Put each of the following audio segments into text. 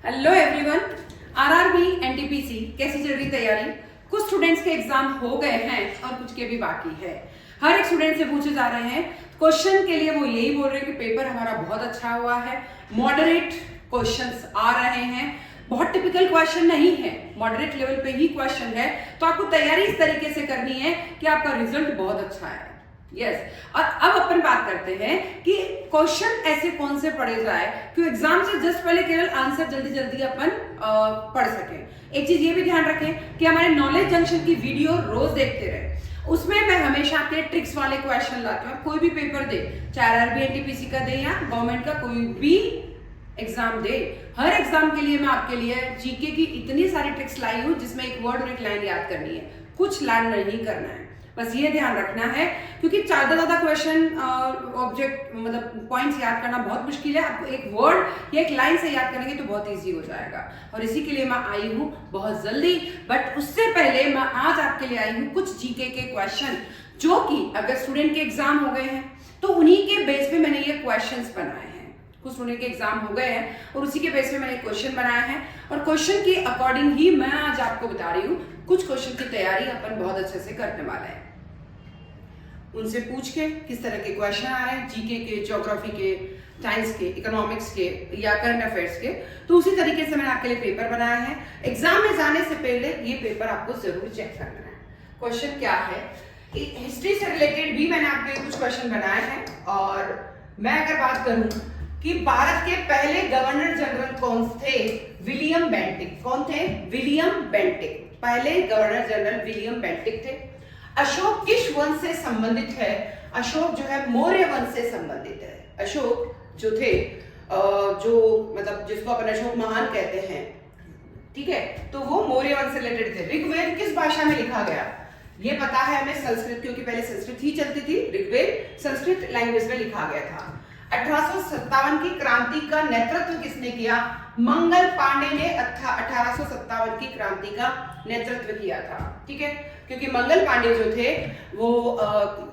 Hello everyone. RRB NTPC कैसी चल रही तैयारी? कुछ स्टूडेंट्स के एग्जाम हो गए हैं और कुछ के भी बाकी है। हर एक स्टूडेंट से पूछे जा रहे हैं क्वेश्चन के लिए, वो यही बोल रहे हैं कि पेपर हमारा बहुत अच्छा हुआ है, मॉडरेट क्वेश्चंस आ रहे हैं, बहुत टिपिकल क्वेश्चन नहीं है, मॉडरेट लेवल पे ही क्वेश्चन है। तो आपको तैयारी इस तरीके से करनी है कि आपका रिजल्ट बहुत अच्छा है। यस और अब अपन बात करते हैं कि क्वेश्चन ऐसे कौन से पढ़े जाए कि एग्जाम से जस्ट पहले केवल आंसर जल्दी जल्दी अपन पढ़ सकें। एक चीज ये भी ध्यान रखें कि हमारे नॉलेज जंक्शन की वीडियो रोज देखते रहे, उसमें मैं हमेशा आपके ट्रिक्स वाले क्वेश्चन लाती हूँ। कोई भी पेपर दे, चाहे आरआरबी एनटीपीसी का दे या गवर्नमेंट का कोई भी एग्जाम दे, हर एग्जाम के लिए मैं आपके लिए जीके की इतनी सारी ट्रिक्स लाई हूँ जिसमें एक वर्ड और एक लाइन याद करनी है, कुछ लर्न नहीं करना है। बस ये ध्यान रखना है क्योंकि ज्यादा क्वेश्चन ऑब्जेक्ट मतलब पॉइंट्स याद करना बहुत मुश्किल है। आपको एक वर्ड या एक लाइन से याद करेंगे तो बहुत इजी हो जाएगा और इसी के लिए मैं आई हूँ बहुत जल्दी। बट उससे पहले मैं आज आपके लिए आई हूँ कुछ जीके के क्वेश्चन जो कि अगर स्टूडेंट के एग्जाम हो गए हैं तो उन्हीं के बेस पे मैंने ये क्वेश्चंस बनाए हैं। कुछ स्टूडेंट के एग्जाम हो गए हैं और उसी के बेस पे मैंने क्वेश्चन बनाया है और क्वेश्चन के अकॉर्डिंग ही मैं आज आपको बता रही हूँ कुछ क्वेश्चन की तैयारी अपन बहुत अच्छे से करने वाले हैं। उनसे पूछ के किस तरह के क्वेश्चन आ रहे हैं, जीके के, ज्योग्राफी के, साइंस के, इकोनॉमिक्स के या करंट अफेयर्स के, तो उसी तरीके से मैंने आपके लिए पेपर बनाया है। एग्जाम में जाने से पहले ये पेपर आपको जरूर चेक करना है। क्वेश्चन क्या है, हिस्ट्री से रिलेटेड भी मैंने आपके कुछ क्वेश्चन बनाए हैं। और मैं अगर बात करूं कि भारत के पहले गवर्नर जनरल कौन थे, विलियम बेंटिक। कौन थे? William Bentinck. पहले गवर्नर जनरल विलियम बेंटिक थे। अशोक किस वंश से संबंधित है? अशोक जो है मौर्य वंश से संबंधित है। अशोक जो थे जो मतलब जिसको अपन अशोक महान कहते हैं, ठीक है, तो वो मौर्य वंश से रिलेटेड थे। ऋग्वेद किस भाषा में लिखा गया? ये पता है हमें, संस्कृत, क्योंकि पहले संस्कृत ही चलती थी। ऋग्वेद संस्कृत लैंग्वेज में लिखा गया था। 1857 की क्रांति का नेतृत्व किसने किया? मंगल पांडे ने 1857 की क्रांति का नेतृत्व किया था। ठीक है, क्योंकि मंगल पांडे जो थे वो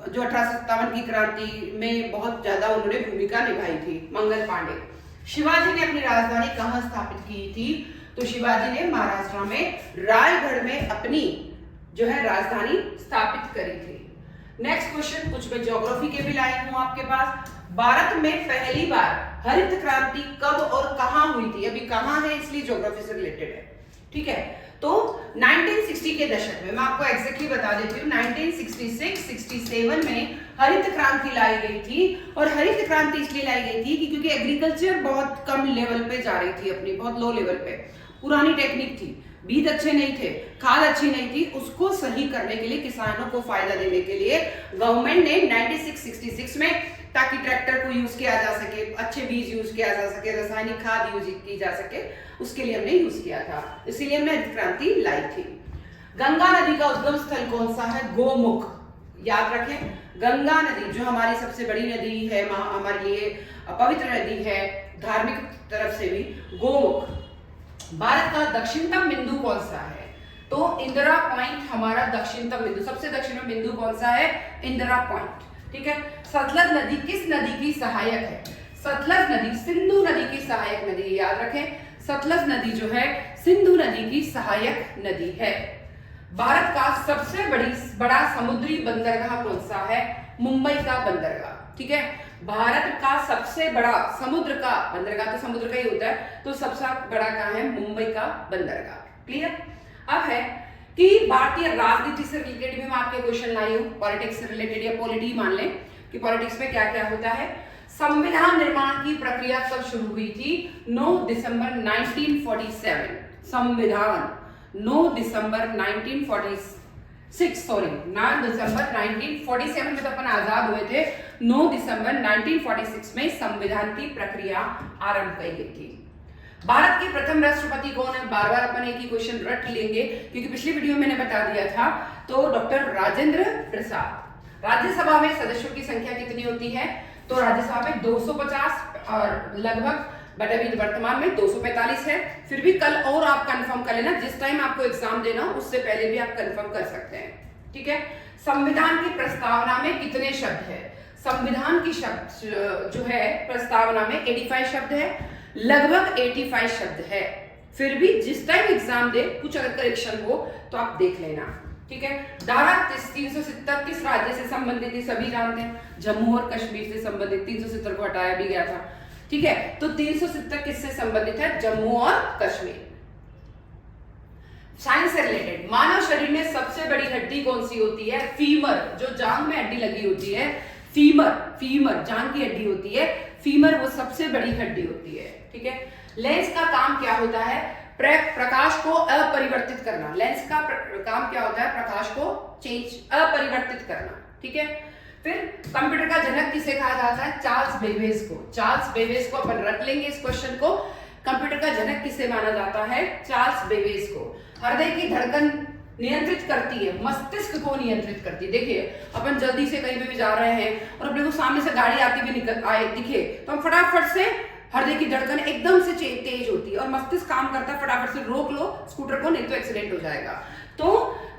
जो 1857 की क्रांति में बहुत ज्यादा उन्होंने भूमिका निभाई थी, मंगल पांडे। शिवाजी ने अपनी राजधानी कहाँ स्थापित की थी? तो शिवाजी ने महाराष्ट्र में रायगढ़ में अपनी जो है राजधानी स्थापित करी थी। नेक्स्ट क्वेश्चन कुछ मैं ज्योग्राफी के भी लाई हूं आपके पास। भारत में पहली बार हरित क्रांति कब और कहां हुई थी? अभी कहां है इसलिए ज्योग्राफी से रिलेटेड है। ठीक है, तो 1960 के दशक में, मैं आपको एग्जैक्टली बता देती हूँ, 1966-67 में हरित क्रांति लाई गई थी। और हरित क्रांति इसलिए लाई गई थी कि क्योंकि एग्रीकल्चर बहुत कम लेवल पे जा रही थी, अपनी बहुत लो लेवल पे, पुरानी टेक्निक थी, बीज अच्छे नहीं थे, खाद अच्छी नहीं थी, उसको सही करने के लिए, किसानों को फायदा देने के लिए गवर्नमेंट ने 96-66 में, ताकि ट्रैक्टर को यूज किया जा सके, अच्छे बीज यूज किया जा सके, रासायनिक खाद यूज की जा सके, उसके लिए हमने यूज किया था। इसीलिए हमने हरित क्रांति लाई थी। गंगा नदी का उद्गम स्थल कौन सा है? गोमुख। याद रखें, गंगा नदी जो हमारी सबसे बड़ी नदी है, हमारे लिए पवित्र नदी है, धार्मिक तरफ से भी, गोमुख। भारत का दक्षिणतम बिंदु कौन सा है? तो इंदिरा पॉइंट हमारा दक्षिणतम बिंदु, सबसे दक्षिण में बिंदु कौन सा है? इंदिरा पॉइंट। ठीक है, सतलज नदी किस नदी की सहायक है? सतलज नदी सिंधु नदी की सहायक नदी, याद रखें, सतलज नदी जो है सिंधु नदी की सहायक नदी है। भारत का सबसे बड़ा समुद्री बंदरगाह कौन सा है? मुंबई का बंदरगाह। ठीक है, भारत का सबसे बड़ा समुद्र का बंदरगाह, तो समुद्र का ही होता है, तो सबसे बड़ा कहाँ है? मुंबई का बंदरगाह। क्लियर? अब है कि भारतीय राजनीति से रिलेटेड भी मैं आपके क्वेश्चन लाई हूँ, पॉलिटिक्स से रिलेटेड या पॉलिटी मान लें कि पॉलिटिक्स में क्या क्या होता है। संविधान निर्माण की प्रक्रिया कब शुरू हुई थी? 9 दिसंबर 1947। संविधान 9 दिसंबर 1946, सॉरी 9 दिसंबर 1947 में तो अपन आजाद हुए थे। 9 दिसंबर 1946 में संविधान की प्रक्रिया आरंभ की गई थी। भारत के प्रथम राष्ट्रपति कौन है? बार बार अपन एक ही क्वेश्चन रट लेंगे क्योंकि पिछली वीडियो में मैंने बता दिया था, तो डॉक्टर राजेंद्र प्रसाद। राज्यसभा में सदस्यों की संख्या कितनी होती है? तो राज्यसभा में 250 और लगभग, बट अभी वर्तमान में 245 है। फिर भी कल और आप कंफर्म कर लेना, जिस टाइम आपको एग्जाम देना उससे पहले भी आप कंफर्म कर सकते हैं। ठीक है, संविधान की प्रस्तावना में कितने शब्द है? संविधान की शब्द जो है प्रस्तावना में 85 शब्द है। लगभग 85 शब्द है। फिर भी जिस टाइम एग्जाम दे कुछ अगर करेक्शन हो तो आप देख लेना, ठीक है। धारा 370 किस राज्य से संबंधित है, सभी जानते हैं, जम्मू और कश्मीर से संबंधित। 370 को हटाया भी गया था, ठीक है। तो 370 किससे संबंधित है, जम्मू और कश्मीर। साइंस से रिलेटेड, मानव शरीर में सबसे बड़ी हड्डी कौन सी होती है, फीमर, जो जांग में हड्डी लगी होती है, फीमर जांग की हड्डी होती है, फीमर वो सबसे बड़ी हड्डी होती है, ठीक है। लेंस का काम क्या होता है, प्रकाश को अपरिवर्तित करना। लेंस का काम क्या होता है, प्रकाश को अपरिवर्तित करना, ठीक है। फिर कंप्यूटर का जनक किसे कहा जाता है, चार्ल्स बेबेज को। चार्ल्स बेबेज को अपन रख लेंगे इस क्वेश्चन को। कंप्यूटर का जनक किसे माना जाता है, चार्ल्स बेबेज को। हृदय की धड़कन नियंत्रित करती है, मस्तिष्क को नियंत्रित करती है। देखिए अपन जल्दी से कहीं भी जा रहे हैं और अपने को सामने से गाड़ी आती हुई दिखे तो हम फटाफट से, हृदय की धड़कन एकदम से तेज होती है और मस्तिष्क काम करता है, फटाफट से रोक लो स्कूटर को, नहीं तो एक्सीडेंट हो जाएगा। तो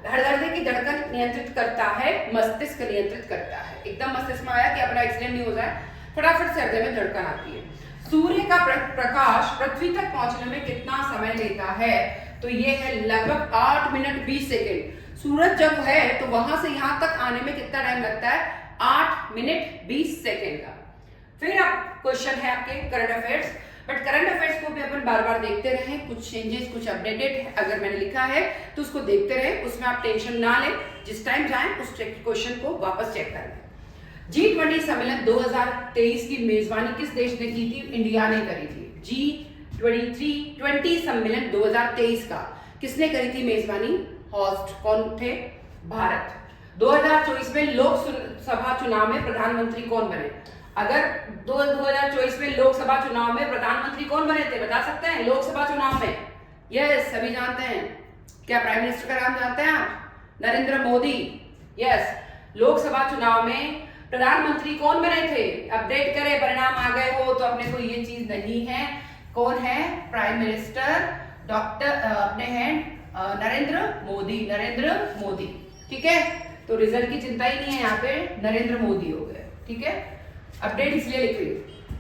हृदय की धड़कन नियंत्रित करता है, मस्तिष्क नियंत्रित करता है। एकदम मस्तिष्क में आया कि अपना एक्सीडेंट नहीं हो जाए, फटाफट से हृदय में धड़कन आती है। सूर्य का प्रकाश पृथ्वी तक पहुंचने में कितना समय लेता है, तो ये है लगभग 8 मिनट 20 सेकेंड। सूरज जब है तो वहां से यहां तक आने में कितना टाइम लगता है, 8 मिनट 20 सेकेंड का। फिर अब क्वेश्चन है आपके current affairs, but current affairs को भी अपन बार बार देखते रहे, कुछ चेंजेस, कुछ अपडेटेड अगर मैंने लिखा है तो उसको देखते रहे, उसमें आप टेंशन ना लें, जिस टाइम जाएं उस क्वेश्चन को वापस चेक कर लें। G20 सम्मेलन 2023 की मेजबानी किस देश ने की थी, इंडिया ने करी थी। G20 सम्मेलन 2023 का किसने करी थी मेजबानी, होस्ट कौन थे, भारत। 2024 में लोकसभा चुनाव में प्रधानमंत्री कौन बने, अगर 2024 में लोकसभा चुनाव में प्रधानमंत्री कौन बने थे, बता सकते हैं, लोकसभा चुनाव में, यस सभी जानते हैं। क्या प्राइम मिनिस्टर का नाम जानते हैं आप, नरेंद्र मोदी, यस। लोकसभा चुनाव में प्रधानमंत्री कौन बने थे, अपडेट करें, परिणाम आ गए हो तो अपने को ये चीज नहीं है, कौन है, प्राइम मिनिस्टर डॉक्टर अपने हैं नरेंद्र मोदी, ठीक है। तो रिजल्ट की चिंता ही नहीं है, यहाँ पे नरेंद्र मोदी हो गए, ठीक है, अपडेट इसलिए लिख रही हूं।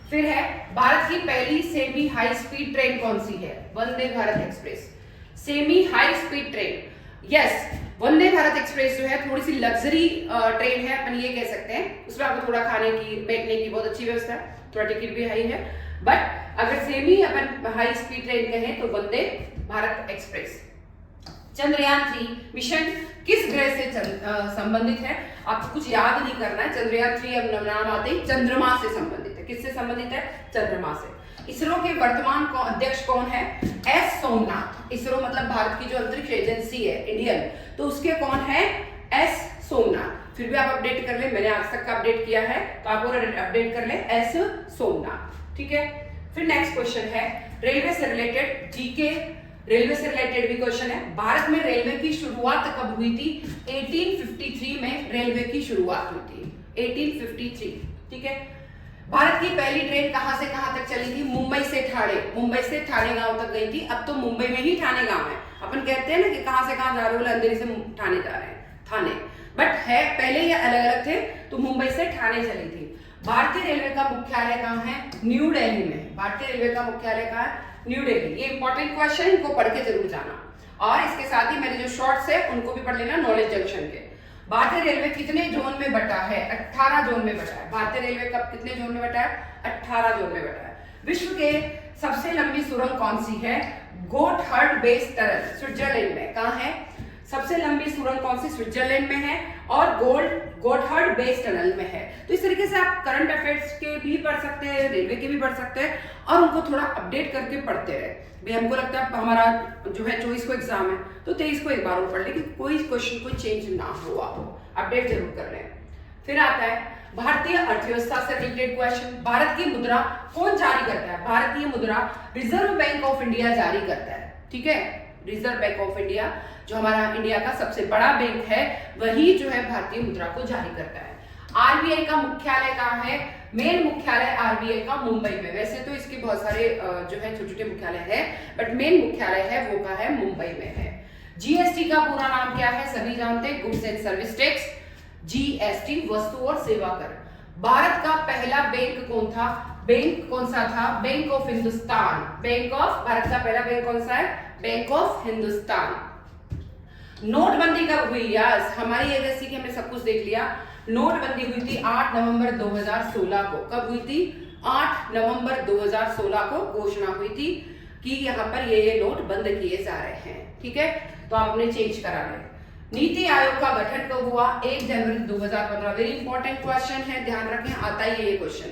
फिर है भारत की पहली सेमी हाई स्पीड ट्रेन कौन सी है, Vande Bharat express. Semi high speed train, yes, Vande Bharat express जो है थोड़ी सी लग्जरी ट्रेन है, अपन ये कह सकते हैं। उसमें आपको थोड़ा खाने की, बैठने की बहुत अच्छी व्यवस्था है, थोड़ा टिकट भी हाई है, बट अगर सेमी अपन हाई स्पीड ट्रेन कहें तो वंदे भारत एक्सप्रेस। चंद्रयान 3 मिशन किस ग्रह से संबंधित है, आपको कुछ याद नहीं करना है। चंद्रयान 3 अब नाम आते ही चंद्रमा से संबंधित है, किससे संबंधित है, चंद्रमा से। इसरो के वर्तमान अध्यक्ष कौन है, एस सोमनाथ। इसरो मतलब भारत की जो अंतरिक्ष एजेंसी है इंडियन, तो उसके कौन है, एस सोमनाथ। फिर भी आप अपडेट कर ले, मैंने आज तक का अपडेट किया है तो आप और अपडेट कर ले, एस सोमनाथ, ठीक है। फिर नेक्स्ट क्वेश्चन है रेलवे से रिलेटेड, जीके रेलवे से रिलेटेड भी क्वेश्चन है। भारत में रेलवे की शुरुआत कब हुई थी, 1853 में रेलवे की शुरुआत हुई थी, 1853, ठीक है। भारत की पहली ट्रेन कहां से कहां तक चली थी, मुंबई से ठाणे गांव तक गई थी। अब तो मुंबई में ही ठाणे गांव है, अपन कहते हैं ना कि कहां से कहां जा रहे हो, अंधेरी से ठाणे जा रहे हैं, ठाणे, बट है पहले ये अलग अलग थे, तो मुंबई से ठाणे चली थी। भारतीय रेलवे का मुख्यालय कहां है, न्यू दिल्ली में। भारतीय रेलवे का मुख्यालय कहां है, न्यू दिल्ली। ये इंपॉर्टेंट क्वेश्चन, इनको पढ़ के जरूर जाना, और इसके साथ ही मैंने जो शॉर्ट्स है उनको भी पढ़ लेना, नॉलेज जंक्शन के। भारतीय रेलवे कितने जोन में बटा है, 18 जोन में बटा है। भारतीय रेलवे कब कितने जोन में बटा है, 18 जोन में बटा है। विश्व के सबसे लंबी सुरंग कौन सी है, गोथर्ड बेस टनल, स्विट्जरलैंड में। कहां है सबसे लंबी सुरंग, कौन सी, स्विट्जरलैंड में है, और गोथर्ड बेस टनल में है। तो इस तरीके से आप करंट अफेयर्स के भी पढ़ सकते हैं, रेलवे के भी पढ़ सकते हैं, और उनको थोड़ा अपडेट करके पढ़ते रहे। भाई हमको लगता है हमारा जो है 24 को एग्जाम है तो 23 को एक बार और पढ़ ले कि कोई क्वेश्चन कोई चेंज ना हुआ हो, अपडेट जरूर कर लें। फिर आता है भारतीय अर्थव्यवस्था से रिलेटेड क्वेश्चन। भारत की मुद्रा कौन जारी करता है, भारतीय मुद्रा रिजर्व बैंक ऑफ इंडिया जारी करता है, ठीक है। रिजर्व बैंक ऑफ इंडिया जो हमारा इंडिया का सबसे बड़ा बैंक है, वही जो है भारतीय मुद्रा को जारी करता है। आरबीआई का मुख्यालय कहाँ है, मेन मुख्यालय आरबीआई का मुंबई में। वैसे तो इसके बहुत सारे जो है छोटे छोटे मुख्यालय है, बट मेन मुख्यालय है वो का है मुंबई में है। जीएसटी का पूरा नाम क्या है, सभी जानते हैं, goods and service tax. GST वस्तु और सेवा कर। भारत का पहला बैंक कौन था, बैंक कौन सा था? Bank of Hindustan. Bank of, Bharat का पहला बैंक कौन सा है? Bank of Hindustan. नोटबंदी कब हुई? यस, हमारी एज ऐसी कि हमने सब कुछ देख लिया। नोटबंदी हुई थी 8 नवंबर 2016 को। कब हुई थी? 8 नवंबर 2016 को घोषणा हुई थी कि यहाँ पर ये नोट बंद किए जा रहे हैं। ठीक है, तो आपने चेंज करा है। नीति आयोग का गठन कब हुआ? 1 जनवरी 2015। वेरी इंपॉर्टेंट क्वेश्चन है, ध्यान रखें, आता ही है ये क्वेश्चन।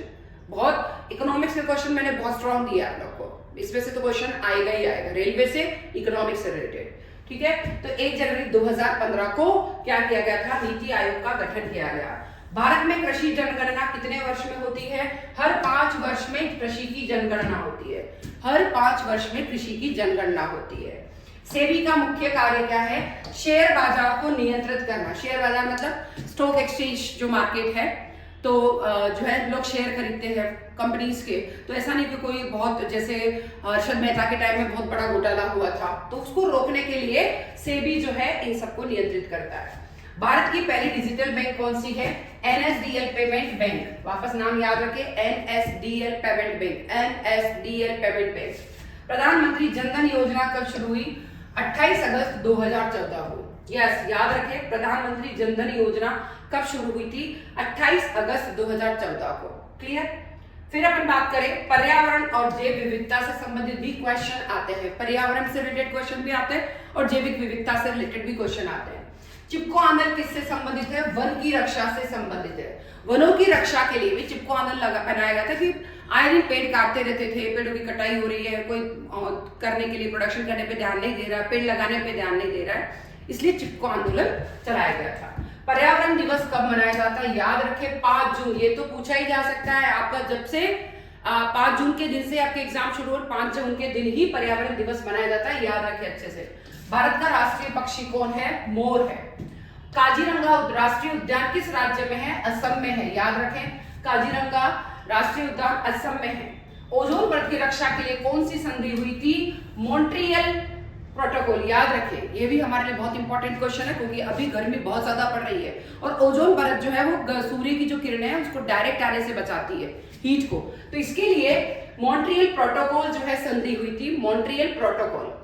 बहुत इकोनॉमिक्स के क्वेश्चन मैंने बहुत स्ट्रॉन्ग दिया आप लोग को, इसमें से तो क्वेश्चन आएगा ही आएगा, रेलवे से, इकोनॉमिक्स से रिलेटेड। ठीक है, तो 1 जनवरी 2015 को क्या किया गया था? नीति आयोग का गठन किया गया। भारत में कृषि जनगणना कितने वर्ष में होती है? हर 5 वर्ष में कृषि की जनगणना होती है। हर 5 वर्ष में कृषि की जनगणना होती है। सेबी का मुख्य कार्य क्या है? शेयर बाजार को नियंत्रित करना। शेयर बाजार मतलब स्टॉक एक्सचेंज जो मार्केट है, तो जो है लोग शेयर खरीदते हैं कंपनीज के, तो ऐसा नहीं कि कोई बहुत, जैसे हर्षद मेहता के टाइम में बहुत बड़ा घोटाला हुआ था, तो उसको रोकने के लिए सेबी जो है इन सबको नियंत्रित करता है। भारत की पहली डिजिटल बैंक कौन सी है? NSDL payment bank. वापस नाम याद रखें, NSDL payment bank, NSDL payment bank. प्रधानमंत्री जनधन योजना कब शुरू हुई? 28 अगस्त 2014 को। यस, याद रखें, प्रधानमंत्री जनधन योजना कब शुरू हुई थी? 28 अगस्त 2014 को। क्लियर? फिर अपन बात करें पर्यावरण और जैव विविधता से संबंधित भी क्वेश्चन आते हैं। पर्यावरण से रिलेटेड क्वेश्चन भी आते हैं और जैविक विविधता से रिलेटेड भी क्वेश्चन आते हैं। चिपको आंदोलन किससे संबंधित है? वन की रक्षा से संबंधित है। वनों की रक्षा के लिए भी चिपको आंदोलन बनाया गया था कि आए दिन पेड़ काटते रहते थे, पेड़ों की कटाई हो रही है, कोई करने के लिए, प्रोडक्शन करने पे ध्यान नहीं दे रहा, पेड़ लगाने पे ध्यान नहीं दे रहा है, इसलिए चिपको आंदोलन चलाया गया था। पर्यावरण दिवस कब मनाया जाता है? याद रखें 5 जून। ये तो पूछा ही जा सकता है आपका, जब से 5 जून के दिन से आपके एग्जाम शुरू हो, 5 जून के दिन ही पर्यावरण दिवस मनाया जाता है, याद रखें अच्छे से। भारत का राष्ट्रीय पक्षी कौन है? मोर है। काजीरंगा राष्ट्रीय उद्यान किस राज्य में है? असम में है। याद रखें, काजीरंगा राष्ट्रीय उद्यान असम में है। ओजोन परत की रक्षा के लिए कौन सी संधि हुई थी? Montreal protocol. याद रखें, ये भी हमारे लिए बहुत इंपॉर्टेंट क्वेश्चन है, क्योंकि अभी गर्मी बहुत ज्यादा पड़ रही है और ओजोन परत जो है वो सूर्य की जो किरणें हैं उसको डायरेक्ट आने से बचाती है, हीट को। तो इसके लिए मॉन्ट्रियल प्रोटोकॉल जो है संधि हुई थी, मॉन्ट्रियल प्रोटोकॉल।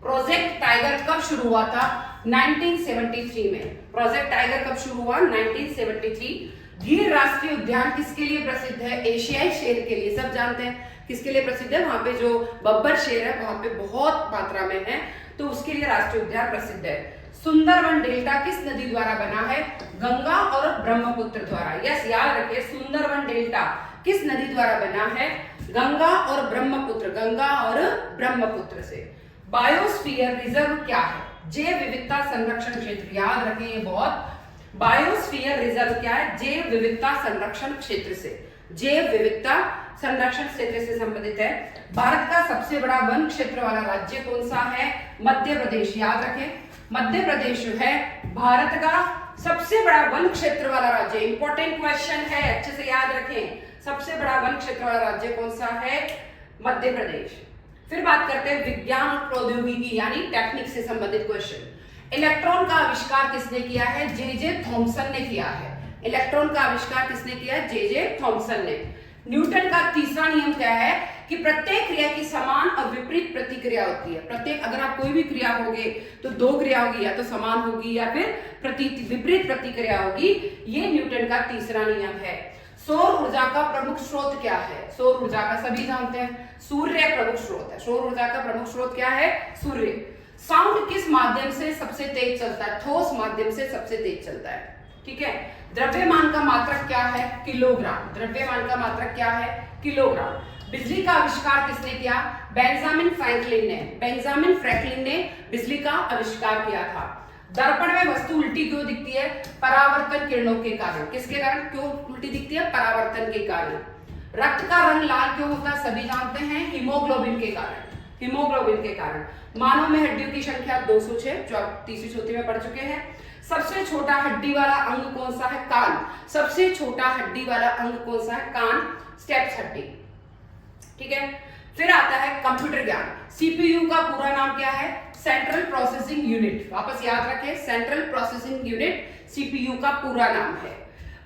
प्रोजेक्ट टाइगर कब शुरू हुआ था? 1973 में। प्रोजेक्ट टाइगर कब शुरू हुआ? 1973। गिर राष्ट्रीय उद्यान किसके लिए प्रसिद्ध है? एशियाई शेर के लिए। सब जानते हैं किसके लिए प्रसिद्ध है? वहां पे जो बब्बर शेर है वहां पे बहुत मात्रा में है, तो उसके लिए राष्ट्रीय उद्यान प्रसिद्ध है। सुंदरवन डेल्टा किस नदी द्वारा बना है? गंगा और ब्रह्मपुत्र द्वारा। यस, याद रखिए, सुंदरवन डेल्टा किस नदी द्वारा बना है? गंगा और ब्रह्मपुत्र, गंगा और ब्रह्मपुत्र से। बायोस्फीयर रिजर्व क्या है? जैव विविधता संरक्षण क्षेत्र। याद रखें ये बहुत, बायोस्फीयर रिजर्व क्या है? जैव विविधता संरक्षण क्षेत्र से, जैव विविधता संरक्षण क्षेत्र से संबंधित है। भारत का सबसे बड़ा वन क्षेत्र वाला राज्य कौन सा है? मध्य प्रदेश। याद रखें, मध्य प्रदेश जो है भारत का सबसे बड़ा वन क्षेत्र वाला राज्य। इंपॉर्टेंट क्वेश्चन है, अच्छे से याद रखें, सबसे बड़ा वन क्षेत्र वाला राज्य कौन सा है? मध्य प्रदेश। फिर बात करते हैं विज्ञान और प्रौद्योगिकी यानी टेक्निक से संबंधित क्वेश्चन। इलेक्ट्रॉन का आविष्कार किसने किया है? जे थॉमसन ने किया है। इलेक्ट्रॉन का आविष्कार किसने किया है? जे थॉमसन ने। न्यूटन का तीसरा नियम क्या है? कि प्रत्येक क्रिया की समान और विपरीत प्रतिक्रिया होती है। प्रत्येक, अगर आप कोई भी क्रिया होगे तो 2 क्रिया होगी, या तो समान होगी या फिर विपरीत प्रतिक्रिया होगी। ये न्यूटन का तीसरा नियम है। सौर ऊर्जा का प्रमुख स्रोत क्या है? सौर ऊर्जा का सभी जानते हैं, सूर्य प्रमुख स्रोत है। सौर ऊर्जा का प्रमुख स्रोत क्या है? सूर्य। साउंड किस माध्यम से सबसे तेज चलता है? ठोस माध्यम से सबसे तेज चलता है। ठीक है। द्रव्यमान का मात्रक क्या है? किलोग्राम। द्रव्यमान का मात्रक क्या है? किलोग्राम। बिजली का आविष्कार किसने किया? बेंजामिन फ्रैंकलिन ने। बेंजामिन फ्रैंकलिन ने बिजली का आविष्कार किया था। दर्पण में वस्तु उल्टी क्यों दिखती है? परावर्तन किरणों के कारण। किसके कारण क्यों उल्टी दिखती है? परावर्तन के कारण। रक्त का रंग लाल क्यों होता है? सभी जानते हैं, हीमोग्लोबिन के कारण। हीमोग्लोबिन के कारण। मानव में हड्डियों की संख्या 206, जो आप तीसरी चौथी में पढ़ चुके हैं। सबसे छोटा हड्डी वाला अंग कौन सा है? कान। सबसे छोटा हड्डी वाला अंग कौन सा है? कान, स्टेप्स हड्डी। ठीक है। फिर आता है कंप्यूटर ज्ञान। सीपीयू का पूरा नाम क्या है? Central processing unit. वापस याद रखें, सेंट्रल प्रोसेसिंग यूनिट सीपीयू का पूरा नाम है।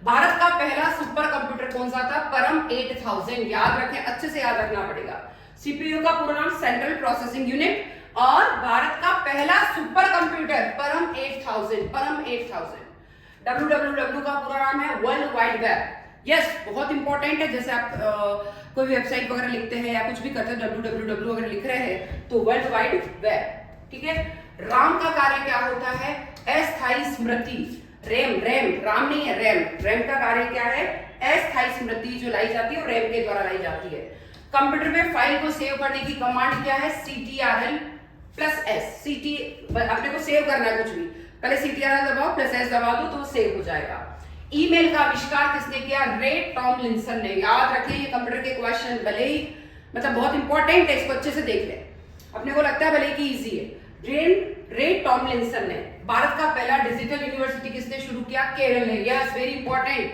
भारत का पहला सुपर कंप्यूटर कौन सा था? परम 8000। याद रखें, अच्छे से याद रखना पड़ेगा। सीपीयू का पूरा नाम सेंट्रल प्रोसेसिंग यूनिट, और भारत का पहला सुपर कंप्यूटर परम 8000, परम 8000। www का पूरा नाम है वर्ल्ड वाइड वेब। यस, बहुत इंपॉर्टेंट है। जैसे आप कोई वेबसाइट वगैरह लिखते हैं या कुछ भी करते हैं, www अगर लिख रहे हैं तो वर्ल्ड वाइड वेब, ठीक है। राम का कार्य क्या होता है? अस्थायी स्मृति, रैम, राम नहीं है, रैम का कार्य क्या है? अस्थायी स्मृति जो लाई जाती है वो रैम के द्वारा लाई जाती है। कंप्यूटर में फाइल को सेव करने की कमांड क्या है? CTRL+S। अपने को सेव करना है कुछ भी, पहले CTRL दबाओ +S दबा दो तो सेव हो जाएगा। ईमेल का आविष्कार किसने किया? रे टॉमलिंसन ने। याद रखें, ये कंप्यूटर के क्वेश्चन भले ही मतलब बहुत इंपॉर्टेंट है, इसको अच्छे से देख लें। अपने को लगता है भले कि इजी है। रे टॉमलिंसन ने। भारत का पहला डिजिटल यूनिवर्सिटी किसने शुरू किया? केरल ने। Yes, very important.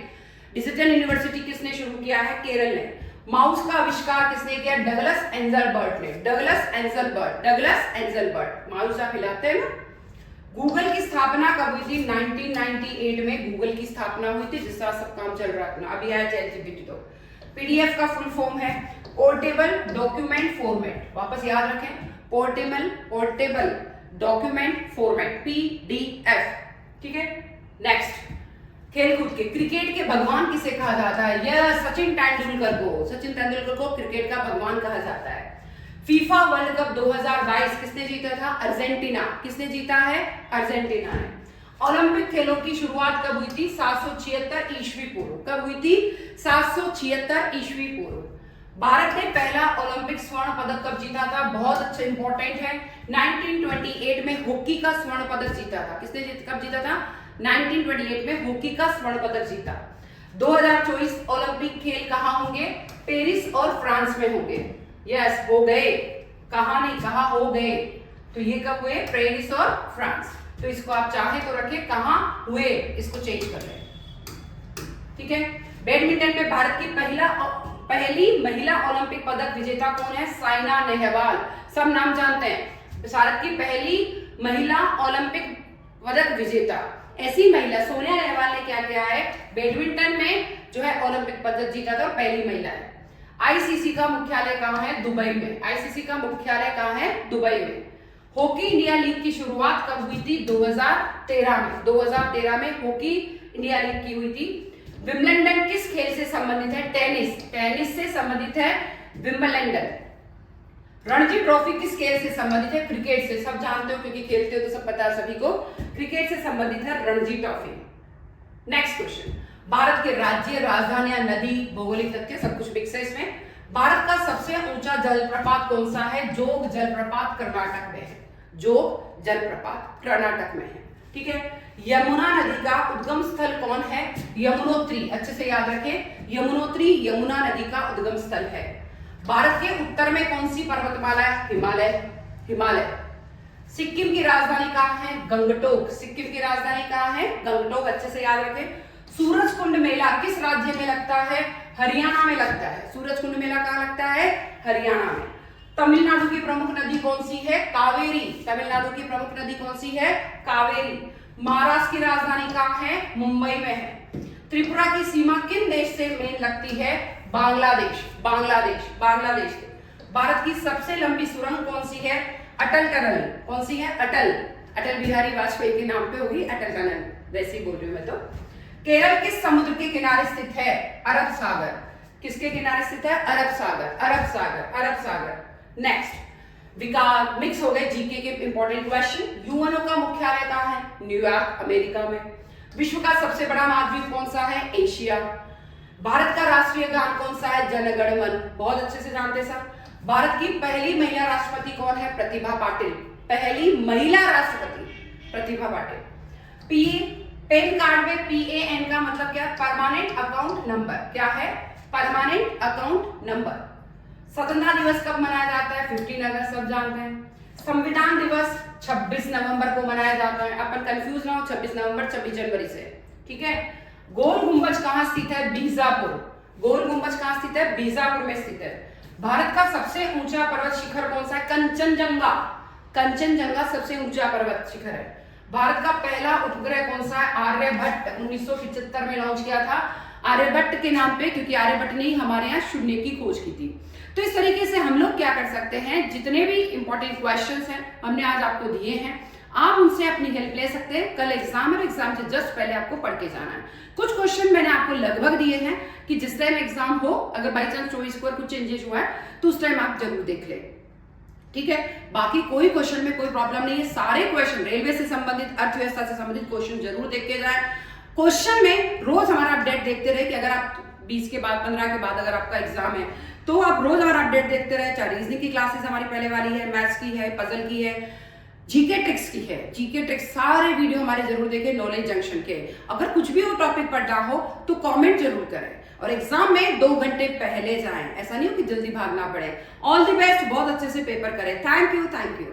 Digital university किसने शुरू किया है? केरल ने। माउस का आविष्कार किसने किया? डगलस एंजलबर्ट ने। Douglas Engelbart. माउस आप हिलाते हैं ना। गूगल की स्थापना कब हुई थी? 1998 में गूगल की स्थापना हुई थी, जिसका सब काम चल रहा था। अभी आया ChatGPT। तो पीडीएफ का फुल फॉर्म है पोर्टेबल डॉक्यूमेंट फॉर्मेट। वापस याद रखें, पोर्टेबल डॉक्यूमेंट फॉर्मेट, पीडीएफ, ठीक है। नेक्स्ट, खेलकूद के क्रिकेट के भगवान किसे कहा जाता है? यह सचिन तेंदुलकर को क्रिकेट का भगवान कहा जाता है। फीफा वर्ल्ड कप 2022 किसने जीता था? अर्जेंटीना। किसने जीता है? अर्जेंटीना ने। ओलंपिक खेलों की शुरुआत कब हुई थी? 776 ईस्वी पूर्व। कब हुई थी? 776 ईस्वी पूर्व। भारत ने पहला ओलंपिक स्वर्ण पदक कब जीता था? बहुत अच्छा इंपॉर्टेंट है। 1928 में हॉकी का स्वर्ण पदक जीता था। किसने कब जीता था? 1928 में हॉकी का स्वर्ण पदक जीता। 2024 ओलंपिक खेल कहाँ होंगे? पेरिस और फ्रांस में होंगे। यस, हो गए, कहा नहीं, कहा हो गए। तो ये कब हुए? पेरिस और फ्रांस। तो इसको आप चाहे तो रखें, कहां हुए, इसको चेंज कर लें, ठीक है। बैडमिंटन में भारत की पहली महिला ओलंपिक पदक विजेता कौन है? साइना नेहवाल। सब नाम जानते हैं। भारत की पहली महिला ओलंपिक पदक विजेता, ऐसी महिला सोनिया नेहवाल ने क्या किया है? बैडमिंटन में जो है ओलंपिक पदक जीता था, पहली महिला है। आईसीसी का मुख्यालय कहाँ है? दुबई में। आईसीसी का मुख्यालय कहाँ है? दुबई में। हॉकी इंडिया लीग की शुरुआत कब हुई थी? 2013 में। 2013 में हॉकी इंडिया लीग की हुई थी। विंबलडन किस खेल से संबंधित है? टेनिस से संबंधित है विंबलडन। रणजी ट्रॉफी किस खेल से संबंधित है? क्रिकेट से। सब जानते हो क्योंकि खेलते हो तो सब पता है सभी को। क्रिकेट से संबंधित है Ranji trophy. Next question, Bharat के राज्य, राजधानियां, नदी, भौगोलिक तथ्य सब कुछ मिक्स है इसमें। भारत का सबसे ऊंचा जलप्रपात कौन सा है? जोग जलप्रपात कर्नाटक में है। जोग जलप्रपात कर्नाटक में है, ठीक है। यमुना नदी का उद्गम स्थल कौन है? यमुनोत्री। अच्छे से याद रखें, यमुनोत्री यमुना नदी का उद्गम स्थल है। भारत के उत्तर में कौन सी पर्वतमाला है? हिमालय। सिक्किम की राजधानी कहाँ है? गंगटोक। सिक्किम की राजधानी कहाँ है? गंगटोक। अच्छे से याद रखें। सूरजकुंड मेला किस राज्य में लगता है? हरियाणा में लगता है। सूरजकुंड मेला कहाँ लगता है? हरियाणा में। तमिलनाडु की प्रमुख नदी कौन सी है? कावेरी। तमिलनाडु की प्रमुख नदी कौन सी है? कावेरी। महाराष्ट्र की राजधानी कहाँ है? मुंबई में है। त्रिपुरा की सीमा किन देश से मेल लगती है? बांग्लादेश। भारत की सबसे लंबी सुरंग कौन सी है? अटल टनल। कौन सी है? अटल बिहारी वाजपेयी के नाम पे होगी अटल टनल, वैसे ही बोल रही हूं मैं तो। केरल किस समुद्र के किनारे स्थित है? अरब सागर। किसके किनारे स्थित है? अरब सागर। नेक्स्ट, विकास मिक्स हो गए जीके के इंपॉर्टेंट क्वेश्चन। यूएनओ का मुख्यालय कहाँ है? न्यूयॉर्क, अमेरिका में। विश्व का सबसे बड़ा महाद्वीप कौन सा है? एशिया। भारत का राष्ट्रीय गान कौन सा है? जन गण मन। बहुत अच्छे से जानते हैं सब। भारत की पहली महिला राष्ट्रपति कौन है? प्रतिभा पाटिल। पहली महिला राष्ट्रपति प्रतिभा पाटिल। पैन कार्ड में PAN का मतलब क्या है? Permanent account number. क्या है? Permanent account number. स्वतंत्रता दिवस कब मनाया जाता है? 15 अगस्त, सब जानते हैं। संविधान दिवस 26 नवंबर को मनाया जाता है। अपन कंफ्यूज ना हो, 26 नवंबर 26 जनवरी से, ठीक है। गोल गुंबज कहाँ स्थित है? बीजापुर। गोल गुंबज कहाँ स्थित है? बीजापुर में स्थित है। भारत का सबसे ऊंचा पर्वत शिखर कौन सा है? कंचनजंगा। कंचनजंगा सबसे ऊंचा पर्वत शिखर है। भारत का पहला उपग्रह कौन सा है? आर्यभट्ट 1975 में लॉन्च किया था, आर्यभट्ट के नाम पे, क्योंकि आर्यभट्ट ने ही हमारे यहाँ शून्य की खोज की थी। तो इस तरीके से हम लोग क्या कर सकते हैं, जितने भी इंपॉर्टेंट क्वेश्चंस हैं हमने आज आपको दिए हैं, आप उनसे अपनी हेल्प ले सकते हैं। कल एग्जाम और एग्जाम से जस्ट पहले आपको पढ़ के जाना है। कुछ क्वेश्चन मैंने आपको लगभग दिए हैं कि जिस टाइम एग्जाम हो, अगर बाई चांस चॉइस पर कुछ चेंजेस हुआ है तो उस टाइम आप जरूर देख लें, ठीक है। बाकी कोई क्वेश्चन में कोई प्रॉब्लम नहीं है, सारे क्वेश्चन रेलवे से संबंधित, अर्थव्यवस्था से संबंधित क्वेश्चन जरूर देख के जाए। क्वेश्चन में रोज हमारा अपडेट देखते रहे कि अगर आप 20 के बाद 15 के बाद अगर आपका एग्जाम है तो आप रोज हमारा अपडेट देखते रहे। चाहे रीजनिंग की क्लासेस हमारी पहले वाली है, मैथ्स की है, पजल की है, जीके ट्रिक्स की है, जीके ट्रिक्स सारे वीडियो हमारे जरूर देखें नॉलेज जंक्शन के। अगर कुछ भी वो टॉपिक पढ़ना हो तो कमेंट जरूर करें और एग्जाम में 2 घंटे पहले जाएं, ऐसा नहीं हो कि जल्दी भागना पड़े। ऑल द बेस्ट, बहुत अच्छे से पेपर करें। Thank you.